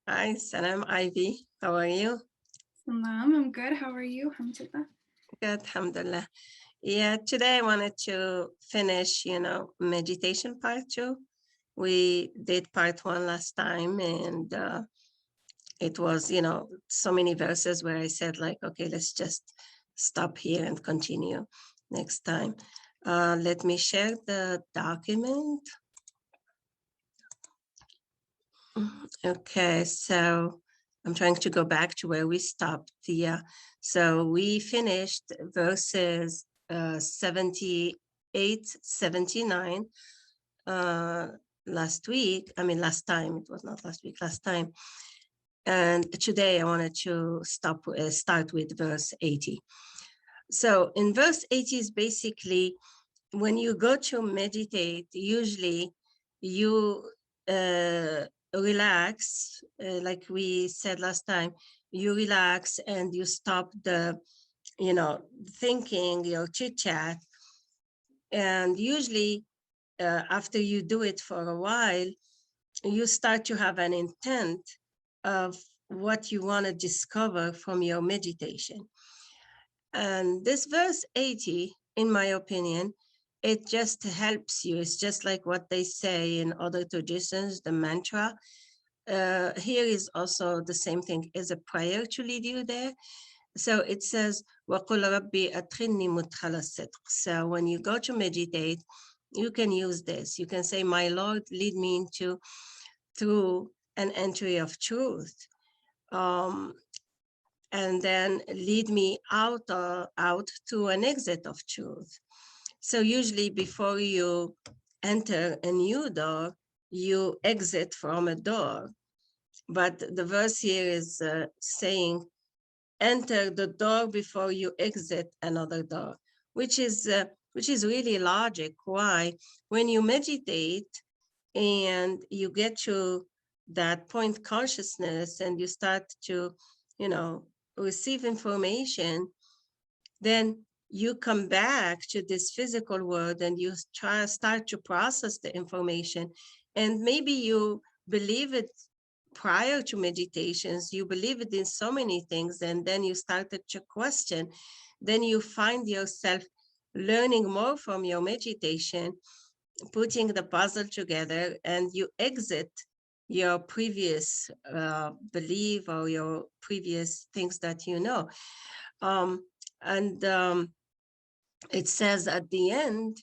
Hi, Salam Ivy. How are you? Salam, I'm good. How are you? Alhamdulillah. Good, alhamdulillah. Yeah, today I wanted to finish, meditation part 2. We did part 1 last time, and it was, so many verses where I said like, okay, let's just stop here and continue next time. Let me share the document. Okay, so I'm trying to go back to where we stopped. So we finished verses 78, 79 last time. It was not last week, last time. And today I wanted to start with verse 80. So in verse 80 is basically when you go to meditate, usually you relax, like we said last time, you relax and you stop the, thinking, your chit chat. And usually after you do it for a while, you start to have an intent of what you want to discover from your meditation. And this verse 80, in my opinion, it just helps you. It's just like what they say in other traditions, the mantra. Here is also the same thing, is a prayer to lead you there. So it says, وَقُلْ رَبِّي أَدْخِلْنِي مُدْخَلَ الصِّدْقِ. So when you go to meditate, you can use this. You can say, my Lord, lead me through an entry of truth. And then lead me out to an exit of truth. So usually before you enter a new door, you exit from a door. But the verse here is saying, enter the door before you exit another door, which is really logic. Why? When you meditate and you get to that point consciousness and you start to, receive information, then you come back to this physical world and you start to process the information. And maybe you believe it prior to meditations, you believe it in so many things, and then you started to question. Then you find yourself learning more from your meditation, putting the puzzle together, and you exit your previous belief or your previous things that you know. And it says at the end,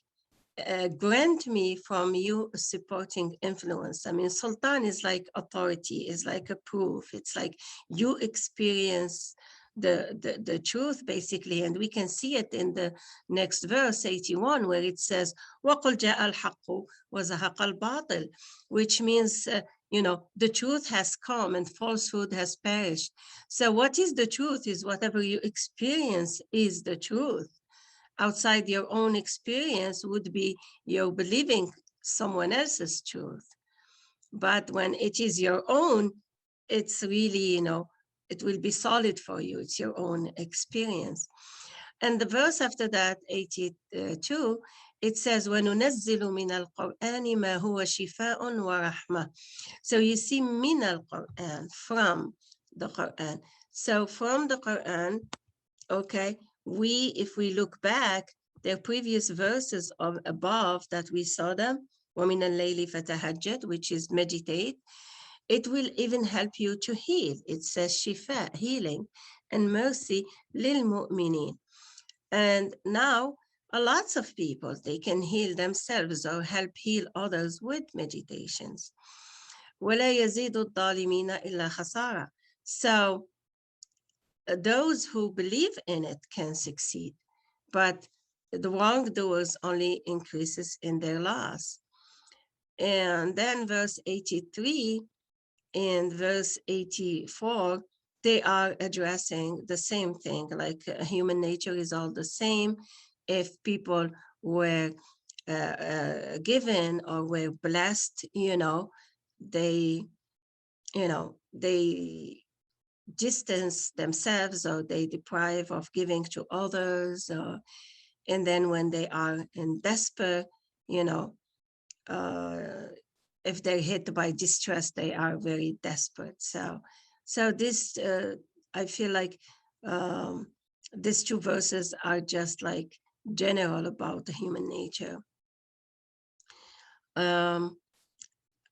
grant me from you a supporting influence. I mean, Sultan is like authority, is like a proof. It's like you experience the truth, basically. And we can see it in the next verse, 81, where it says, وَقُلْ جَاءَ الْحَقُّ وَزَهَقَ الْبَاطِلِ, which means, the truth has come and falsehood has perished. So what is the truth is whatever you experience is the truth. Outside your own experience would be your believing someone else's truth. But when it is your own, it's really, it will be solid for you. It's your own experience. And the verse after that, 82, it says, وَنُنَزِّلُ مِنَ الْقُرْآنِ مَا هُوَ شِفَاءٌ وَرَحْمَةٌ. So you see, min al-Qur'an, from the Qur'an. So from the Qur'an, okay, if we look back, the previous verses of above that we saw them, وَمِنَ اللَّيْلِ فَتَهَجَّدْ, which is meditate, it will even help you to heal. It says shifa, healing, and mercy لِلْمُؤْمِنِينَ. And now, lots of people, they can heal themselves or help heal others with meditations. وَلَا يَزِيدُ الظَّالِمِينَ إِلَّا خَسَارًا. So those who believe in it can succeed, but the wrongdoers only increases in their loss. And then verse 83 and verse 84, they are addressing the same thing, like human nature is all the same. If people were given or were blessed, they distance themselves or they deprive of giving to others, and then when they are in despair, uh, if they're hit by distress, they are very desperate. So this, I feel like these two verses are just like general about the human nature.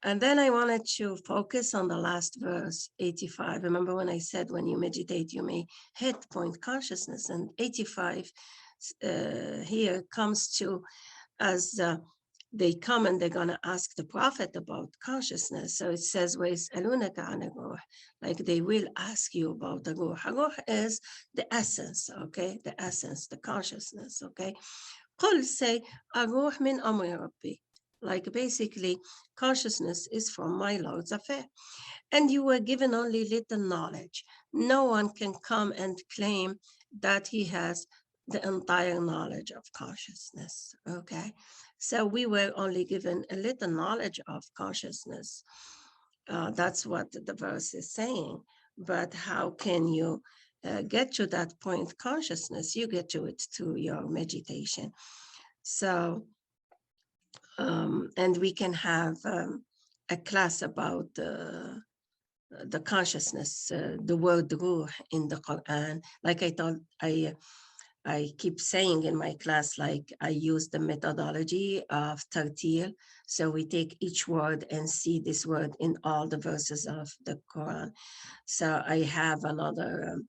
And then I wanted to focus on the last verse, 85. Remember when I said when you meditate, you may hit point consciousness, and 85 here comes to as they come and they're going to ask the prophet about consciousness. So it says, like they will ask you about the ruh. Ruh is the essence, okay? The essence, the consciousness, okay? قل, say, الروح من أمر ربي. Like basically, consciousness is from my Lord's affair. And you were given only little knowledge. No one can come and claim that he has the entire knowledge of consciousness, okay? So we were only given a little knowledge of consciousness. That's what the verse is saying. But how can you get to that point consciousness? You get to it through your meditation. So, and we can have a class about the consciousness, the word ruh in the Quran. Like I thought, I keep saying in my class, like I use the methodology of tartil. So we take each word and see this word in all the verses of the Quran. So I have another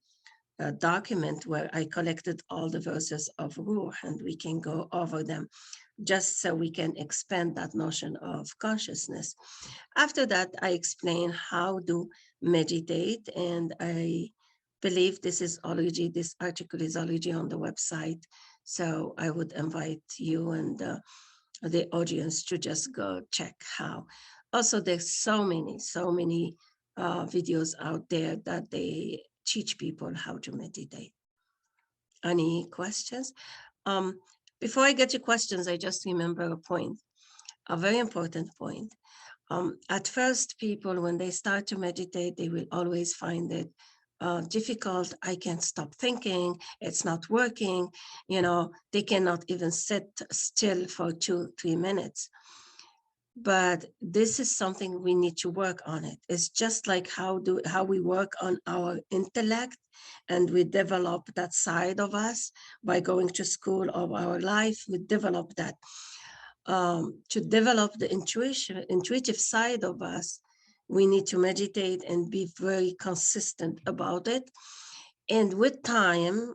document where I collected all the verses of ruh, and we can go over them just so we can expand that notion of consciousness. After that, I explain how to meditate, and I believe this article is already on the website. So I would invite you and the audience to just go check how. Also, there's so many videos out there that they teach people how to meditate. Any questions? Before I get to questions, I just remember a point, a very important point. At first, people, when they start to meditate, they will always find it difficult. I can't stop thinking. It's not working. They cannot even sit still for 2-3 minutes. But this is something we need to work on it. It's just like how we work on our intellect, and we develop that side of us by going to school of our life. We develop that. To develop the intuitive side of us, we need to meditate and be very consistent about it. And with time,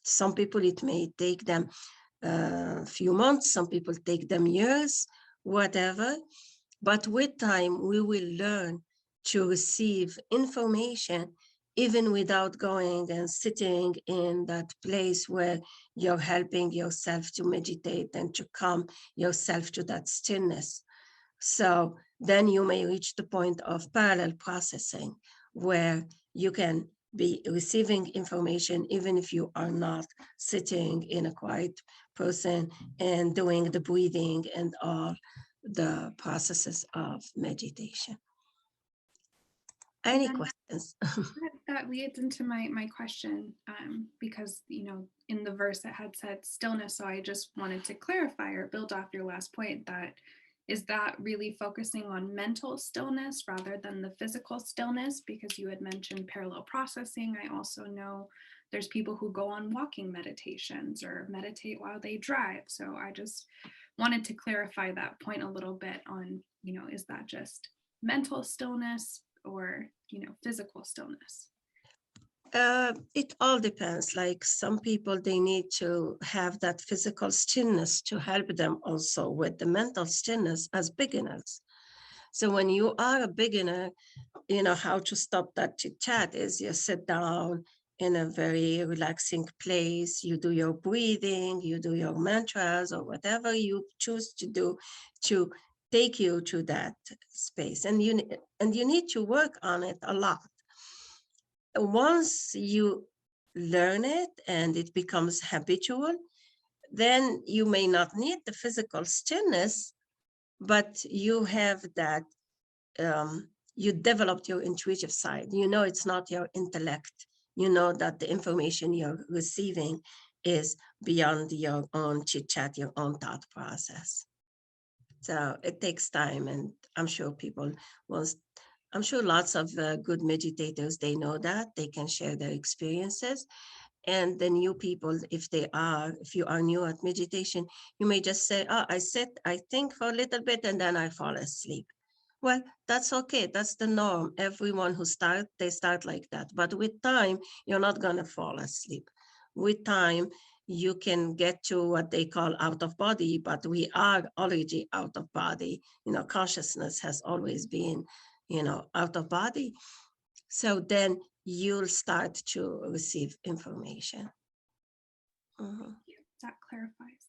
some people, it may take them a few months, some people take them years, whatever. But with time, we will learn to receive information even without going and sitting in that place where you're helping yourself to meditate and to calm yourself to that stillness. So then you may reach the point of parallel processing, where you can be receiving information even if you are not sitting in a quiet person and doing the breathing and all the processes of meditation. Any questions? That leads into my question, because in the verse it had said stillness, so I just wanted to clarify or build off your last point, that is that really focusing on mental stillness rather than the physical stillness? Because you had mentioned parallel processing. I also know there's people who go on walking meditations or meditate while they drive. So I just wanted to clarify that point a little bit on, is that just mental stillness or, physical stillness? It all depends. Like some people, they need to have that physical stillness to help them also with the mental stillness as beginners. So when you are a beginner, how to stop that chit chat is you sit down in a very relaxing place, you do your breathing, you do your mantras or whatever you choose to do to take you to that space. And you need to work on it a lot. Once you learn it and it becomes habitual, then you may not need the physical stillness, but you have that, you developed your intuitive side. It's not your intellect. That the information you're receiving is beyond your own chit chat, your own thought process. So it takes time, and I'm sure people will. I'm sure lots of good meditators, they know that they can share their experiences. And the new people, if you are new at meditation, you may just say, oh, I sit, I think for a little bit, and then I fall asleep. Well, that's okay. That's the norm. Everyone who start, they start like that. But with time, you're not going to fall asleep. With time, you can get to what they call out of body, but we are already out of body. Consciousness has always been, out of body. So then you'll start to receive information. Mhm. That clarifies.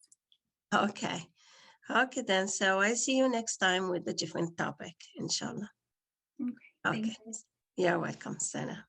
Okay. Okay, then. So I see you next time with a different topic, inshallah. Okay, thank Okay. you. You're welcome, Sana.